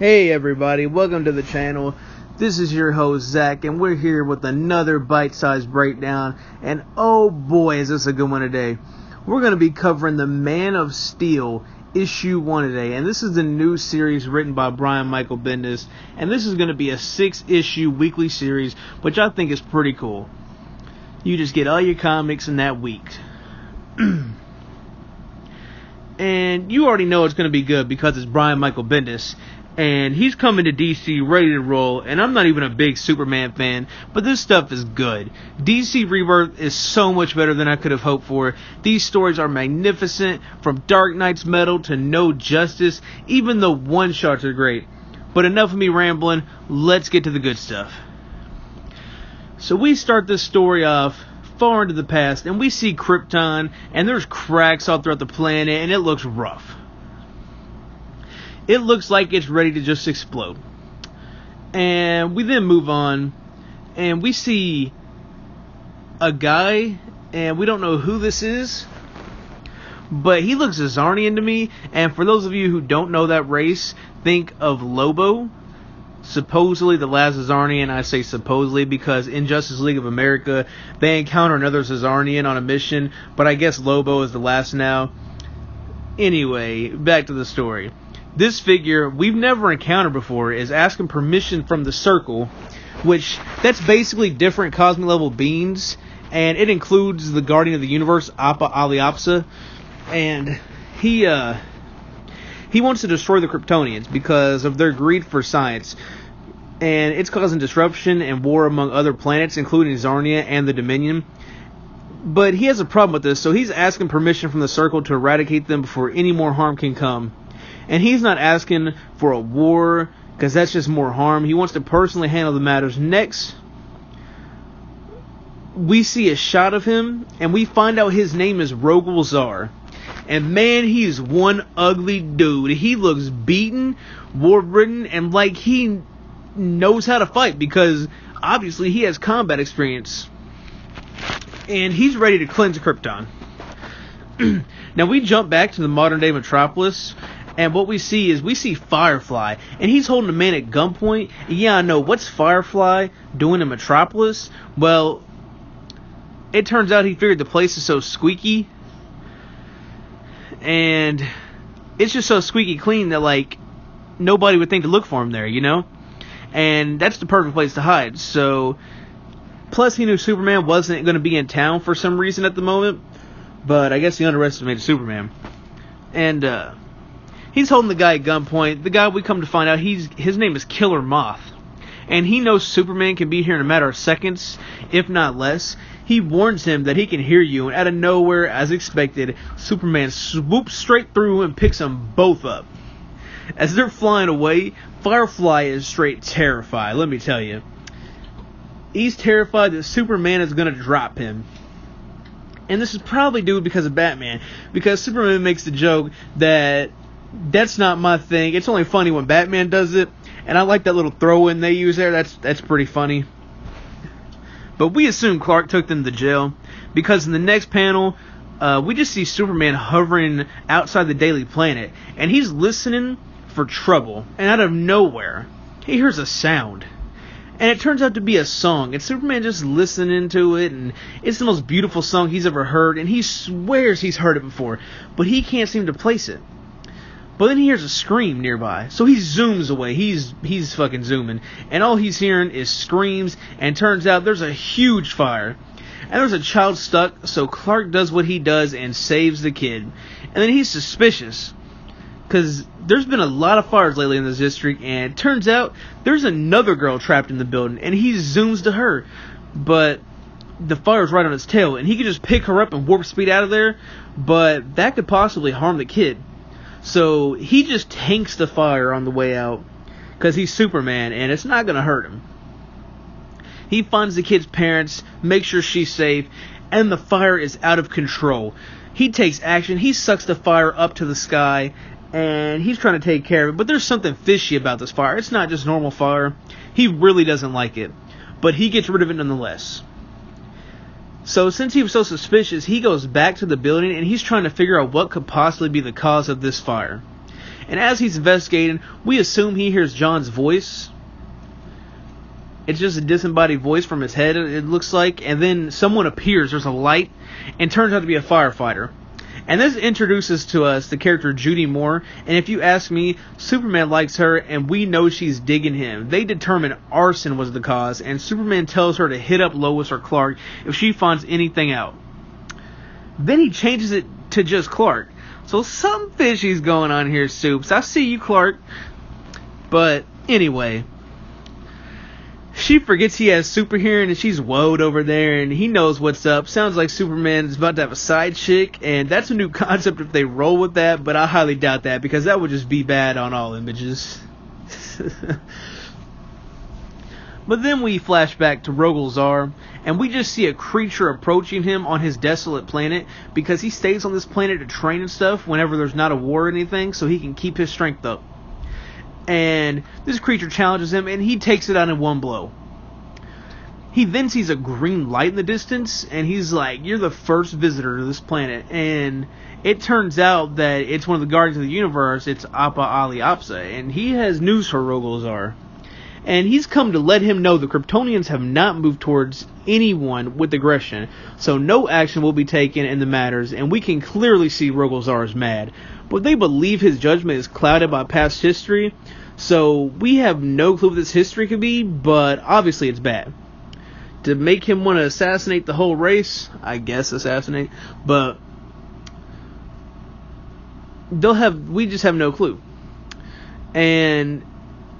Hey everybody, welcome to the channel. This is your host Zach, and we're here with another bite-sized breakdown. And oh boy, is this a good one today. We're going to be covering the Man of Steel issue 1 today, and this is the new series written by Brian Michael Bendis, and this is going to be a 6-issue weekly series, which I think is pretty cool. You just get all your comics in that week. And you already know it's going to be good because it's Brian Michael Bendis. And he's coming to DC ready to roll, and I'm not even a big Superman fan, but this stuff is good. DC Rebirth is so much better than I could have hoped for. These stories are magnificent, from Dark Knight's Metal to No Justice. Even the one-shots are great. But enough of me rambling, let's get to the good stuff. So we start this story off far into the past, and we see Krypton, and there's cracks all throughout the planet, and it looks rough. It looks like it's ready to just explode. And we then move on, and we see a guy, and we don't know who this is, but he looks Azarnian to me. And for those of you who don't know that race, think of Lobo, supposedly the last Azarnian. I say supposedly because in Justice League of America, they encounter another Azarnian on a mission, but I guess Lobo is the last now. Anyway, back to the story. This figure we've never encountered before is asking permission from the Circle, which that's basically different cosmic level beings, and it includes the Guardian of the Universe, Appa Aliapsa, and he wants to destroy the Kryptonians because of their greed for science, and it's causing disruption and war among other planets, including Zarnia and the Dominion. But he has a problem with this, so he's asking permission from the Circle to eradicate them before any more harm can come. And he's not asking for a war, because that's just more harm. He wants to personally handle the matters. Next, we see a shot of him, and we find out his name is Rogol Zar. And man, he's one ugly dude. He looks beaten, war-ridden, and like he knows how to fight, because obviously he has combat experience. And he's ready to cleanse Krypton. Now we jump back to the modern-day Metropolis, and what we see Firefly, and he's holding a man at gunpoint. Yeah, I know. What's Firefly doing in Metropolis? Well, it turns out he figured the place is so squeaky, and it's just so squeaky clean that, like, nobody would think to look for him there, you know? And that's the perfect place to hide. So, plus he knew Superman wasn't going to be in town for some reason at the moment, but I guess he underestimated Superman. And, he's holding the guy at gunpoint. The guy, we come to find out, his name is Killer Moth. And he knows Superman can be here in a matter of seconds, if not less. He warns him that he can hear you, and out of nowhere, as expected, Superman swoops straight through and picks them both up. As they're flying away, Firefly is straight terrified, let me tell you. He's terrified that Superman is going to drop him. And this is probably due because of Batman, because Superman makes the joke that that's not my thing. It's only funny when Batman does it, and I like that little throw-in they use there. That's pretty funny. But we assume Clark took them to jail, because in the next panel, we just see Superman hovering outside the Daily Planet, and he's listening for trouble, and out of nowhere, he hears a sound. And it turns out to be a song, and Superman just listening to it, and it's the most beautiful song he's ever heard, and he swears he's heard it before, but he can't seem to place it. But then he hears a scream nearby, so he zooms away. He's fucking zooming, and all he's hearing is screams, and turns out there's a huge fire. And there's a child stuck, so Clark does what he does and saves the kid. And then he's suspicious, because there's been a lot of fires lately in this district, and it turns out there's another girl trapped in the building, and he zooms to her. But the fire's right on his tail, and he could just pick her up and warp speed out of there, but that could possibly harm the kid. So he just tanks the fire on the way out, because he's Superman, and it's not going to hurt him. He finds the kid's parents, makes sure she's safe, and the fire is out of control. He takes action, he sucks the fire up to the sky, and he's trying to take care of it, but there's something fishy about this fire. It's not just normal fire. He really doesn't like it, but he gets rid of it nonetheless. So since he was so suspicious, he goes back to the building, and he's trying to figure out what could possibly be the cause of this fire. And as he's investigating, we assume he hears John's voice. It's just a disembodied voice from his head, it looks like. And then someone appears, there's a light, and turns out to be a firefighter. And this introduces to us the character Judy Moore. And if you ask me, Superman likes her, and we know she's digging him. They determine arson was the cause, and Superman tells her to hit up Lois or Clark if she finds anything out. Then he changes it to just Clark. So some fishy's going on here, Supes. I see you, Clark. But anyway, she forgets he has super hearing, and she's woed over there, and he knows what's up. Sounds like Superman is about to have a side chick, and that's a new concept if they roll with that, but I highly doubt that, because that would just be bad on all images. But then we flash back to Rogol-Zar, and we just see a creature approaching him on his desolate planet, because he stays on this planet to train and stuff whenever there's not a war or anything, so he can keep his strength up. And this creature challenges him, and he takes it out in one blow. He then sees a green light in the distance, and he's like, "You're the first visitor to this planet." And it turns out that it's one of the Guardians of the Universe. It's Appa Ali Apsa, and he has news for Rogol-Zar. And he's come to let him know the Kryptonians have not moved towards anyone with aggression, so no action will be taken in the matters, and we can clearly see Rogol-Zar is mad. But they believe his judgment is clouded by past history, so we have no clue what this history could be, but obviously it's bad. To make him want to assassinate the whole race, I guess assassinate, but we just have no clue. And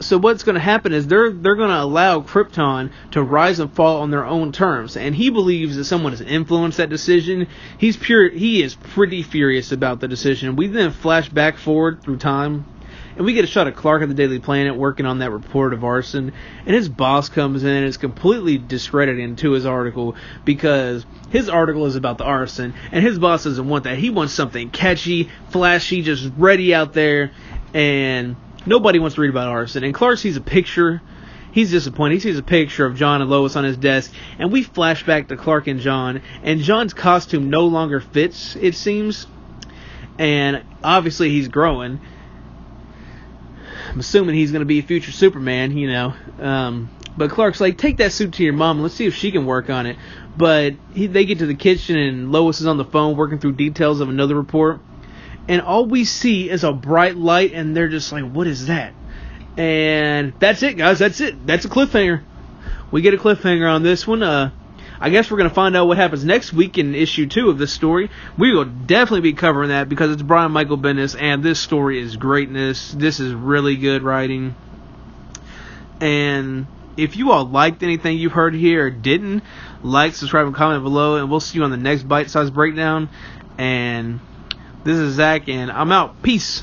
so what's going to happen is they're going to allow Krypton to rise and fall on their own terms, and he believes that someone has influenced that decision. He is pretty furious about the decision. We then flash back forward through time, and we get a shot of Clark at the Daily Planet working on that report of arson, and his boss comes in and is completely discrediting to his article, because his article is about the arson, and his boss doesn't want that. He wants something catchy, flashy, just ready out there, and nobody wants to read about arson. And Clark sees a picture. He's disappointed. He sees a picture of John and Lois on his desk, and we flash back to Clark and John, and John's costume no longer fits, it seems, and obviously he's growing. I'm assuming he's going to be a future Superman, you know. But Clark's like, "Take that suit to your mom. Let's see if she can work on it." But they get to the kitchen, and Lois is on the phone working through details of another report. And all we see is a bright light, and they're just like, "What is that?" And that's it, guys. That's it. That's a cliffhanger. We get a cliffhanger on this one. I guess we're going to find out what happens next week in issue 2 of this story. We will definitely be covering that, because it's Brian Michael Bendis, and this story is greatness. This is really good writing. And if you all liked anything you heard here or didn't, like, subscribe, and comment below, and we'll see you on the next Bite Size Breakdown. And this is Zach, and I'm out. Peace.